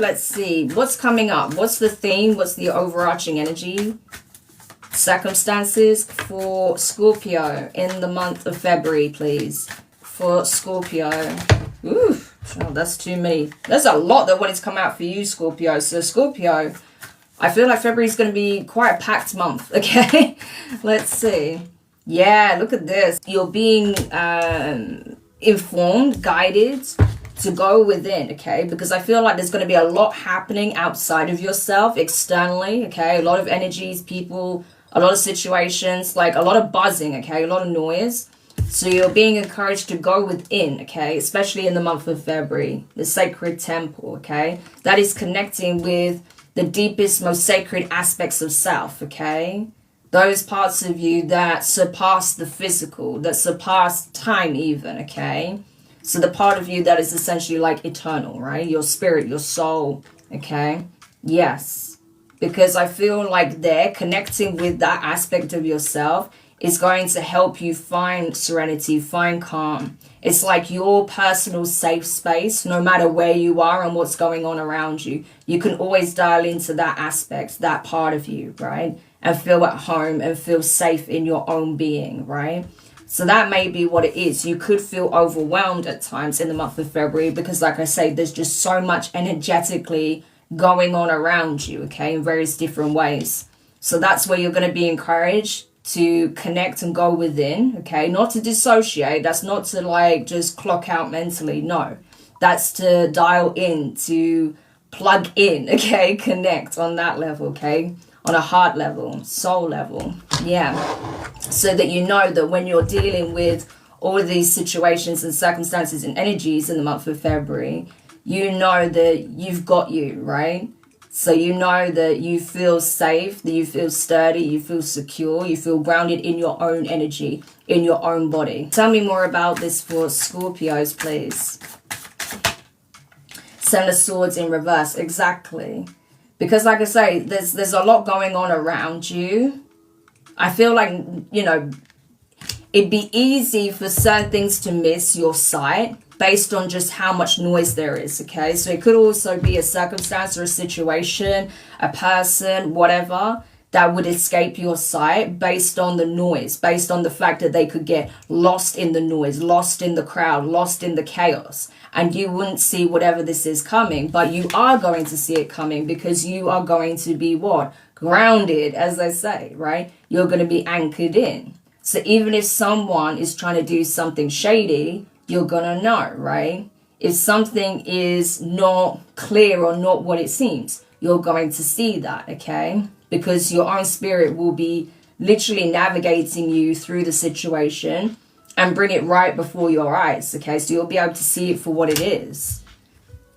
Let's see. What's coming up? What's the theme? What's the overarching energy? Circumstances for Scorpio in the month of February, please. For Scorpio. Ooh, oh, that's too many. There's a lot that wanted to come out for you, Scorpio. So Scorpio, I feel like February is going to be quite a packed month, okay? Let's see. Yeah, look at this. You're being informed, guided to go within, okay? Because I feel like there's going to be a lot happening outside of yourself, externally, okay? A lot of energies, people, a lot of situations, like a lot of buzzing, okay? A lot of noise. So you're being encouraged to go within, okay? Especially in the month of February, the sacred temple, okay? That is connecting with the deepest, most sacred aspects of self, okay? Those parts of you that surpass the physical, that surpass time even, okay? So the part of you that is essentially like eternal, right? Your spirit, your soul, okay? Yes. Because I feel like they're connecting with that aspect of yourself is going to help you find serenity, find calm. It's like your personal safe space, no matter where you are and what's going on around you. You can always dial into that aspect, that part of you, right? And feel at home and feel safe in your own being, right? So that may be what it is. You could feel overwhelmed at times in the month of February because, like I say, there's just so much energetically going on around you, okay, in various different ways. So that's where you're going to be encouraged to connect and go within, okay? Not to dissociate. That's not to like just clock out mentally. No, that's to dial in, to plug in, okay? Connect on that level, okay? On a heart level, soul level, yeah. So that you know that when you're dealing with all of these situations and circumstances and energies in the month of February, you know that you've got you, right? So you know that you feel safe, that you feel sturdy, you feel secure, you feel grounded in your own energy, in your own body. Tell me more about this for Scorpios, please. Seven of Swords in reverse, exactly. Because like I say, there's a lot going on around you. I feel like, you know, it'd be easy for certain things to miss your sight based on just how much noise there is, okay? So it could also be a circumstance or a situation, a person, whatever, that would escape your sight based on the noise, based on the fact that they could get lost in the noise, lost in the crowd, lost in the chaos. And you wouldn't see whatever this is coming, but you are going to see it coming because you are going to be what? Grounded, as they say, right? You're going to be anchored in. So even if someone is trying to do something shady, you're going to know, right? If something is not clear or not what it seems, you're going to see that, okay? Because your own spirit will be literally navigating you through the situation and bring it right before your eyes, okay? So you'll be able to see it for what it is.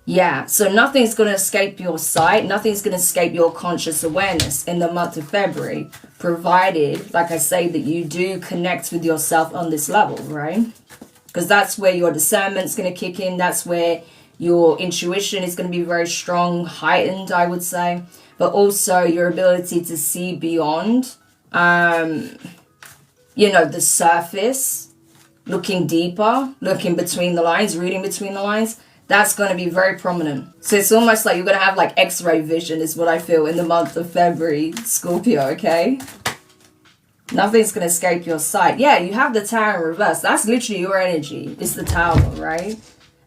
Yeah, so nothing's going to escape your sight. Nothing's going to escape your conscious awareness in the month of February, provided, like I say, that you do connect with yourself on this level, right? Because that's where your discernment's going to kick in. That's where your intuition is going to be very strong, heightened, I would say. But also your ability to see beyond, you know, the surface, looking deeper, looking between the lines, reading between the lines. That's going to be very prominent. So it's almost like you're going to have like X-ray vision is what I feel in the month of February, Scorpio, okay? Nothing's going to escape your sight. Yeah, you have the Tower in reverse. That's literally your energy. It's the Tower, right?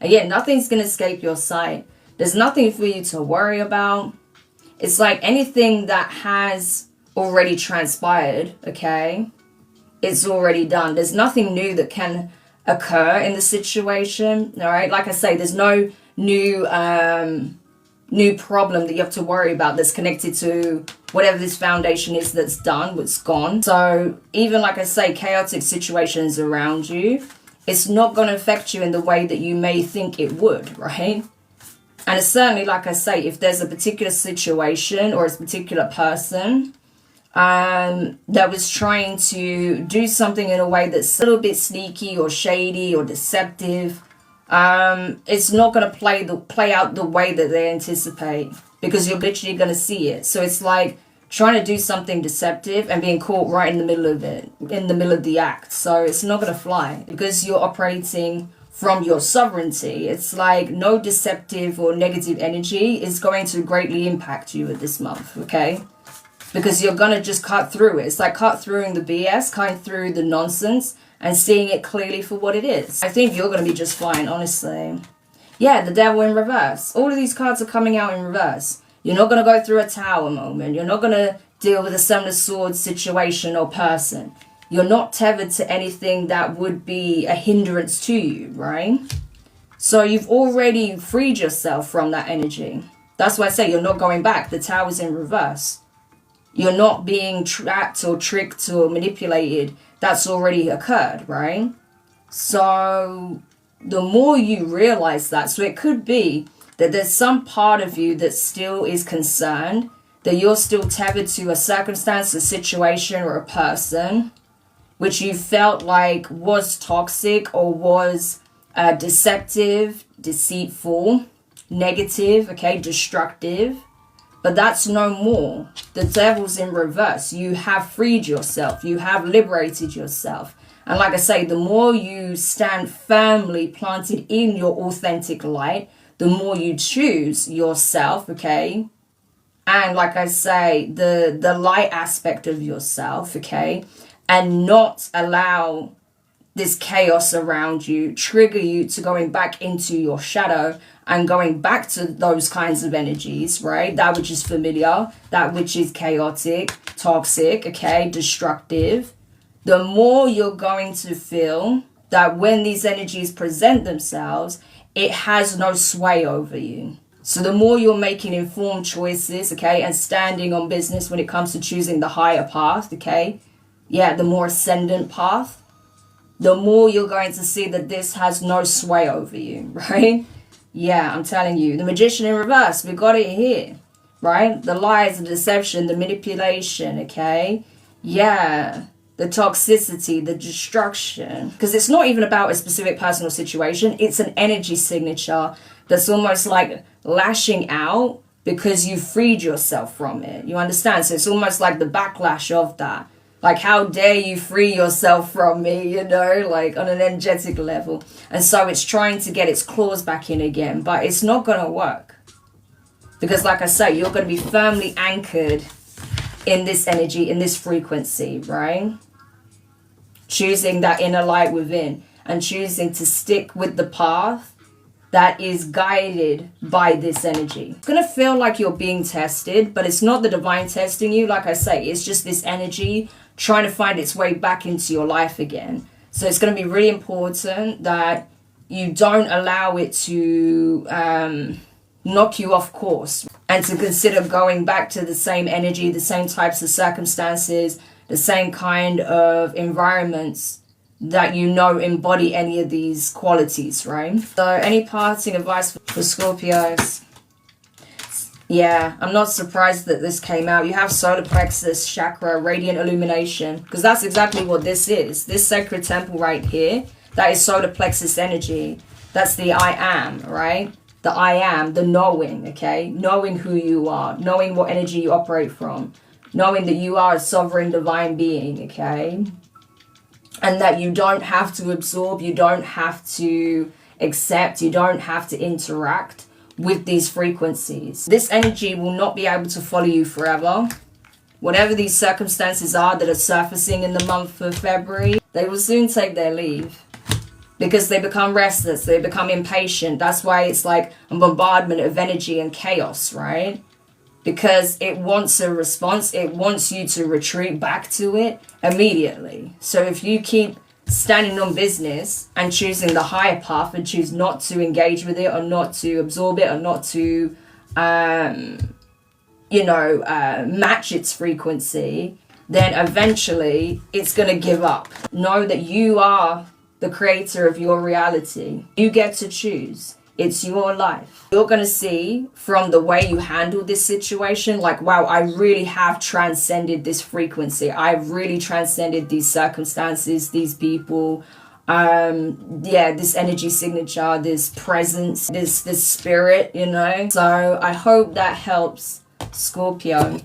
Again, nothing's going to escape your sight. There's nothing for you to worry about. It's like anything that has already transpired, okay? It's already done. There's nothing new that can occur in the situation, all right? Like I say, there's no new problem that you have to worry about that's connected to whatever this foundation is that's done, what's gone. So even, like I say, chaotic situations around you, it's not going to affect you in the way that you may think it would, right? And it's certainly, like I say, if there's a particular situation or a particular person that was trying to do something in a way that's a little bit sneaky or shady or deceptive, it's not going to play out the way that they anticipate, because you're literally going to see it. So it's like trying to do something deceptive and being caught right in the middle of it, in the middle of the act. So it's not going to fly because you're operating from your sovereignty. It's like no deceptive or negative energy is going to greatly impact you at this month, okay? Because you're going to just cut through it. It's like cut through the BS, cut through the nonsense and seeing it clearly for what it is. I think you're going to be just fine, honestly. Yeah, the devil in reverse. All of these cards are coming out in reverse. You're not going to go through a tower moment. You're not going to deal with a Seven of Swords situation or person. You're not tethered to anything that would be a hindrance to you, right? So you've already freed yourself from that energy. That's why I say you're not going back. The tower's in reverse. You're not being trapped or tricked or manipulated. That's already occurred, right? So the more you realize that, so it could be that there's some part of you that still is concerned, that you're still tethered to a circumstance, a situation, or a person, which you felt like was toxic or was deceptive, deceitful, negative, okay, destructive. But that's no more. The devil's in reverse. You have freed yourself. You have liberated yourself. And like I say, the more you stand firmly planted in your authentic light, the more you choose yourself, okay? And like I say, the light aspect of yourself, okay? And not allow this chaos around you trigger you to going back into your shadow and going back to those kinds of energies, right? That which is familiar, that which is chaotic, toxic, okay, destructive. The more you're going to feel that when these energies present themselves, it has no sway over you. So the more you're making informed choices, okay, and standing on business when it comes to choosing the higher path, okay, yeah, the more ascendant path, the more you're going to see that this has no sway over you, right? Yeah, I'm telling you. The Magician in reverse, we got it here, right? The lies, the deception, the manipulation, okay? Yeah, the toxicity, the destruction. Because it's not even about a specific personal situation. It's an energy signature that's almost like lashing out because you freed yourself from it. You understand? So it's almost like the backlash of that. Like, how dare you free yourself from me, you know, like on an energetic level. And so it's trying to get its claws back in again, but it's not going to work. Because like I say, you're going to be firmly anchored in this energy, in this frequency, right? Choosing that inner light within and choosing to stick with the path that is guided by this energy. It's going to feel like you're being tested, but it's not the divine testing you. Like I say, it's just this energy trying to find its way back into your life again. So it's going to be really important that you don't allow it to knock you off course, and to consider going back to the same energy, the same types of circumstances, the same kind of environments that you know embody any of these qualities, right? So any parting advice for Scorpios? Yeah, I'm not surprised that this came out. You have solar plexus, chakra, radiant illumination, because that's exactly what this is. This sacred temple right here, that is solar plexus energy. That's the I am, right? The I am, the knowing, okay? Knowing who you are, knowing what energy you operate from, knowing that you are a sovereign divine being, okay? And that you don't have to absorb, you don't have to accept, you don't have to interact with these frequencies. This energy will not be able to follow you forever. Whatever these circumstances are that are surfacing in the month of February, they will soon take their leave. Because they become restless, they become impatient. That's why it's like a bombardment of energy and chaos, right? Because it wants a response. It wants you to retreat back to it immediately. So if you keep standing on business and choosing the higher path and choose not to engage with it or not to absorb it or not to, match its frequency, then eventually it's going to give up. Know that you are the creator of your reality. You get to choose. It's your life. You're going to see from the way you handle this situation, like, wow, I really have transcended this frequency. I've really transcended these circumstances, these people, this energy signature, this presence, this spirit, you know. So I hope that helps, Scorpio.